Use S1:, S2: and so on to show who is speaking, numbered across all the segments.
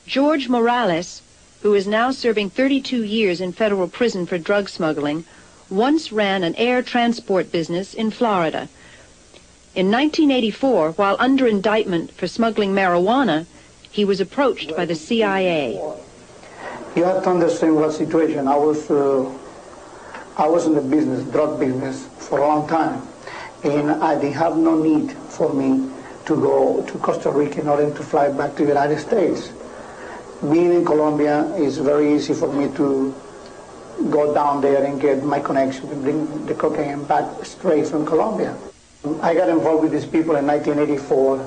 S1: George Morales, who is now serving 32 years in federal prison for drug smuggling, once ran an air transport business in Florida. In 1984, while under indictment for smuggling marijuana, he was approached by the CIA.
S2: You have to understand what situation. I was in the business, drug business, for a long time, and they have no need for me to go to Costa Rica in order to fly back to the United States. Being in Colombia is very easy for me to go down there and get my connection and bring the cocaine back straight from Colombia. I got involved with these people in 1984,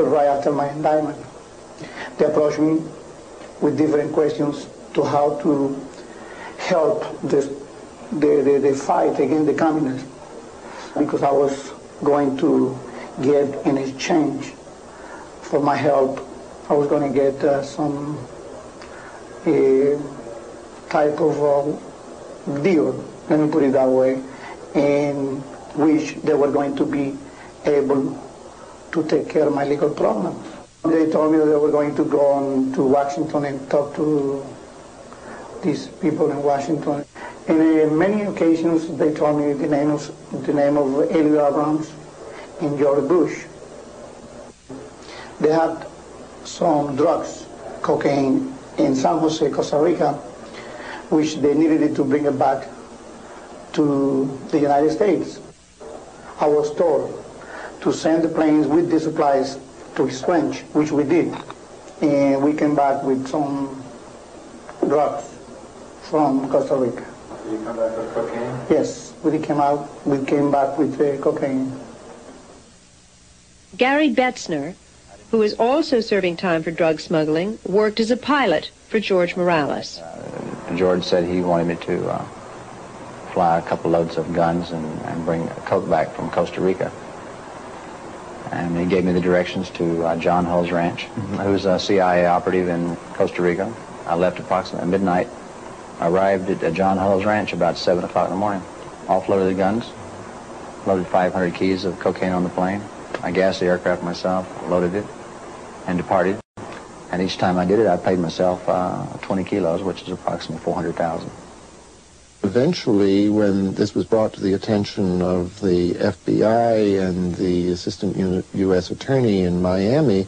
S2: right after my indictment. They approached me with different questions to how to help the fight against the communists, because I was going to get in exchange for my help, I was going to get some type of deal, let me put it that way, in which they were going to be able to take care of my legal problems. They told me that they were going to go on to Washington and talk to these people in Washington. And in many occasions, they told me the name of Elliot Abrams and George Bush. They had some drugs, cocaine, in San Jose, Costa Rica, which they needed it to bring it back to the United States. I was told to send the planes with the supplies to exchange, which we did. And we came back with some drugs from Costa Rica.
S3: Did you come back with cocaine?
S2: Yes, we came back with cocaine.
S1: Gary Betzner, who is also serving time for drug smuggling, worked as a pilot for George Morales.
S4: George said he wanted me to fly a couple loads of guns and bring coke back from Costa Rica. And he gave me the directions to John Hull's ranch, who's a CIA operative in Costa Rica. I left approximately midnight. I arrived at John Hull's ranch about 7 o'clock in the morning. Offloaded the guns, loaded 500 keys of cocaine on the plane. I gassed the aircraft myself, loaded it, and departed. And each time I did it, I paid myself 20 kilos, which is approximately 400,000.
S5: Eventually, when this was brought to the attention of the FBI and the assistant U.S. attorney in Miami,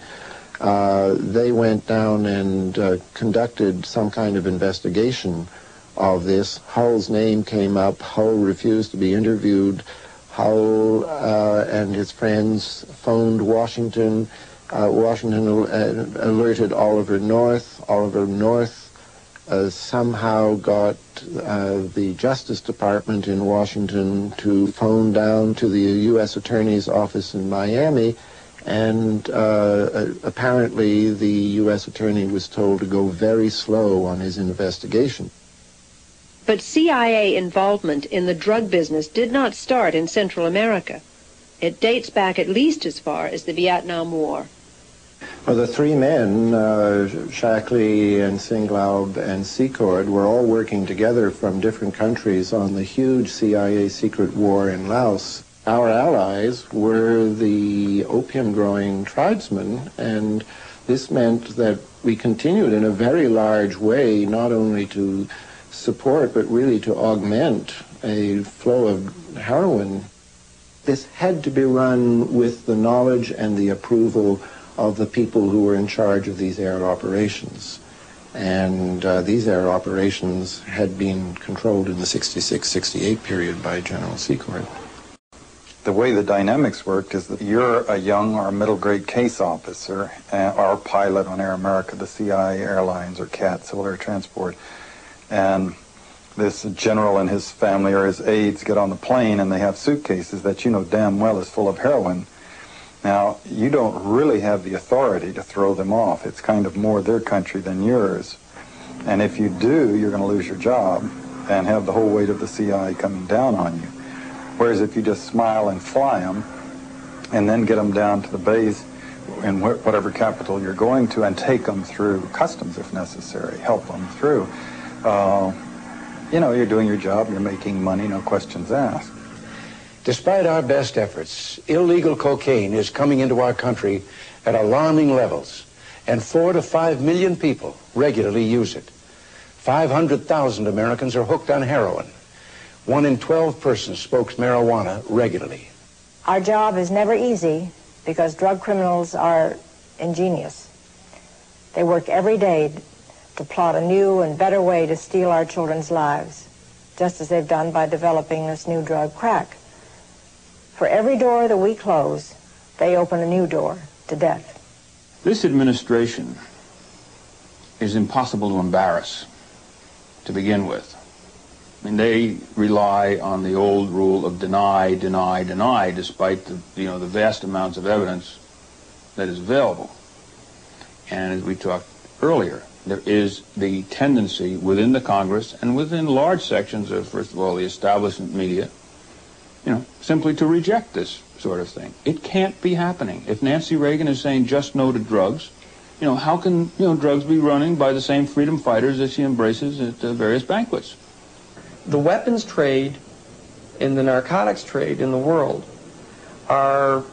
S5: they went down and conducted some kind of investigation of this. Hull's name came up. Hull refused to be interviewed. Hull and his friends phoned Washington. Washington alerted Oliver North. Oliver North somehow got the Justice Department in Washington to phone down to the U.S. Attorney's office in Miami, and apparently the U.S. Attorney was told to go very slow on his investigation.
S1: But CIA involvement in the drug business did not start in Central America. It dates back at least as far as the Vietnam War.
S5: Well, the three men, Shackley and Singlaub and Secord, were all working together from different countries on the huge CIA secret war in Laos. Our allies were the opium-growing tribesmen, and this meant that we continued in a very large way not only to support but really to augment a flow of heroin. This had to be run with the knowledge and the approval of the people who were in charge of these air operations. And these air operations had been controlled in the 66-68 period by General Secord.
S3: The way the dynamics worked is that you're a young or middle-grade case officer or pilot on Air America, the CIA Airlines, or CAT, Civil Air Transport, and this general and his family or his aides get on the plane and they have suitcases that you know damn well is full of heroin. Now, you don't really have the authority to throw them off. It's kind of more their country than yours. And if you do, you're going to lose your job and have the whole weight of the CIA coming down on you. Whereas if you just smile and fly them and then get them down to the base in whatever capital you're going to and take them through customs if necessary, help them through, you know, you're doing your job, you're making money, no questions asked.
S6: Despite our best efforts, illegal cocaine is coming into our country at alarming levels. and 4 to 5 million people regularly use it. 500,000 Americans are hooked on heroin. 1 in 12 persons smokes marijuana regularly.
S7: Our job is never easy because drug criminals are ingenious. They work every day to plot a new and better way to steal our children's lives, just as they've done by developing this new drug, crack. For every door that we close, they open a new door to death.
S8: This administration is impossible to embarrass to begin with. I mean, they rely on the old rule of deny, deny, deny, despite the vast amounts of evidence that is available. And as we talked earlier, there is the tendency within the Congress and within large sections of, first of all, the establishment media, simply to reject this sort of thing. It can't be happening. If Nancy Reagan is saying just no to drugs, how can, drugs be running by the same freedom fighters that she embraces at various banquets?
S9: The weapons trade and the narcotics trade in the world are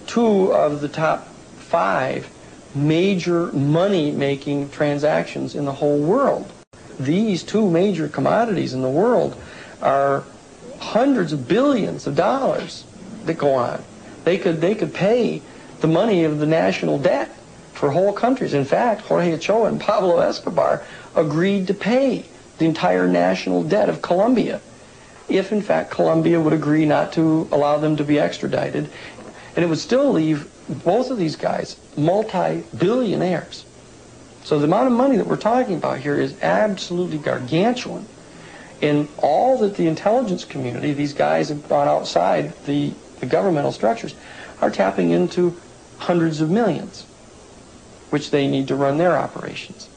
S9: 2 of the top 5 major money-making transactions in the whole world. These 2 major commodities in the world are hundreds of billions of dollars that go on. They could pay the money of the national debt for whole countries. In fact, Jorge Ochoa and Pablo Escobar agreed to pay the entire national debt of Colombia if, in fact, Colombia would agree not to allow them to be extradited. And it would still leave both of these guys multi-billionaires. So the amount of money that we're talking about here is absolutely gargantuan. And all that the intelligence community, these guys have gone outside the governmental structures, are tapping into hundreds of millions, which they need to run their operations.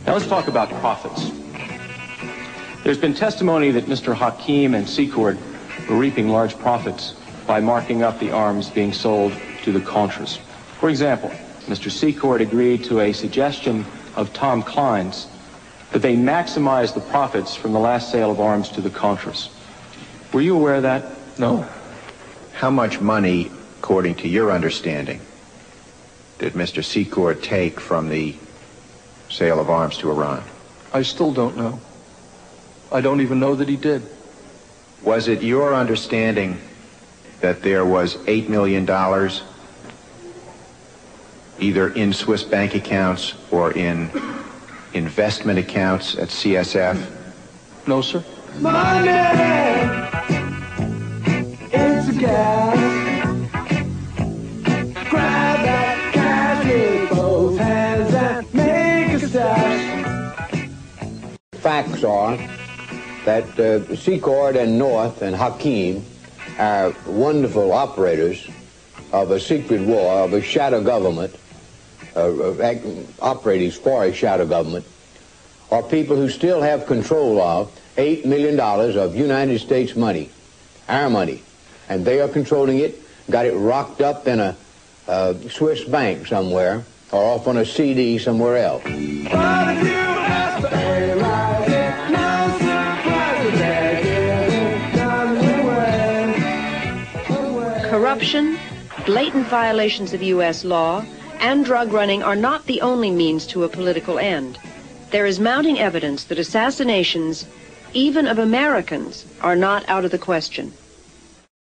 S10: Now let's talk about profits. There's been testimony that Mr. Hakim and Secord were reaping large profits by marking up the arms being sold to the Contras. For example, Mr. Secord agreed to a suggestion of Tom Klein's that they maximize the profits from the last sale of arms to the Contras. Were you aware of that?
S6: No.
S11: How much money, according to your understanding, did Mr. Secord take from the sale of arms to Iran?
S9: I still don't know. I don't even know that he did.
S11: Was it your understanding that there was $8 million either in Swiss bank accounts or in investment accounts at CSF?
S9: No, sir.
S12: Money! It's a gas. Grab that cash with both hands and make a stash.
S13: Facts are that Secord and North and Hakim are wonderful operators of a secret war, of a shadow government, operators for a shadow government, are people who still have control of $8 million of United States money, our money, and they are controlling it, got it rocked up in a Swiss bank somewhere, or off on a CD somewhere else.
S1: Corruption, blatant violations of U.S. law, and drug running are not the only means to a political end. There is mounting evidence that assassinations, even of Americans, are not out of the question.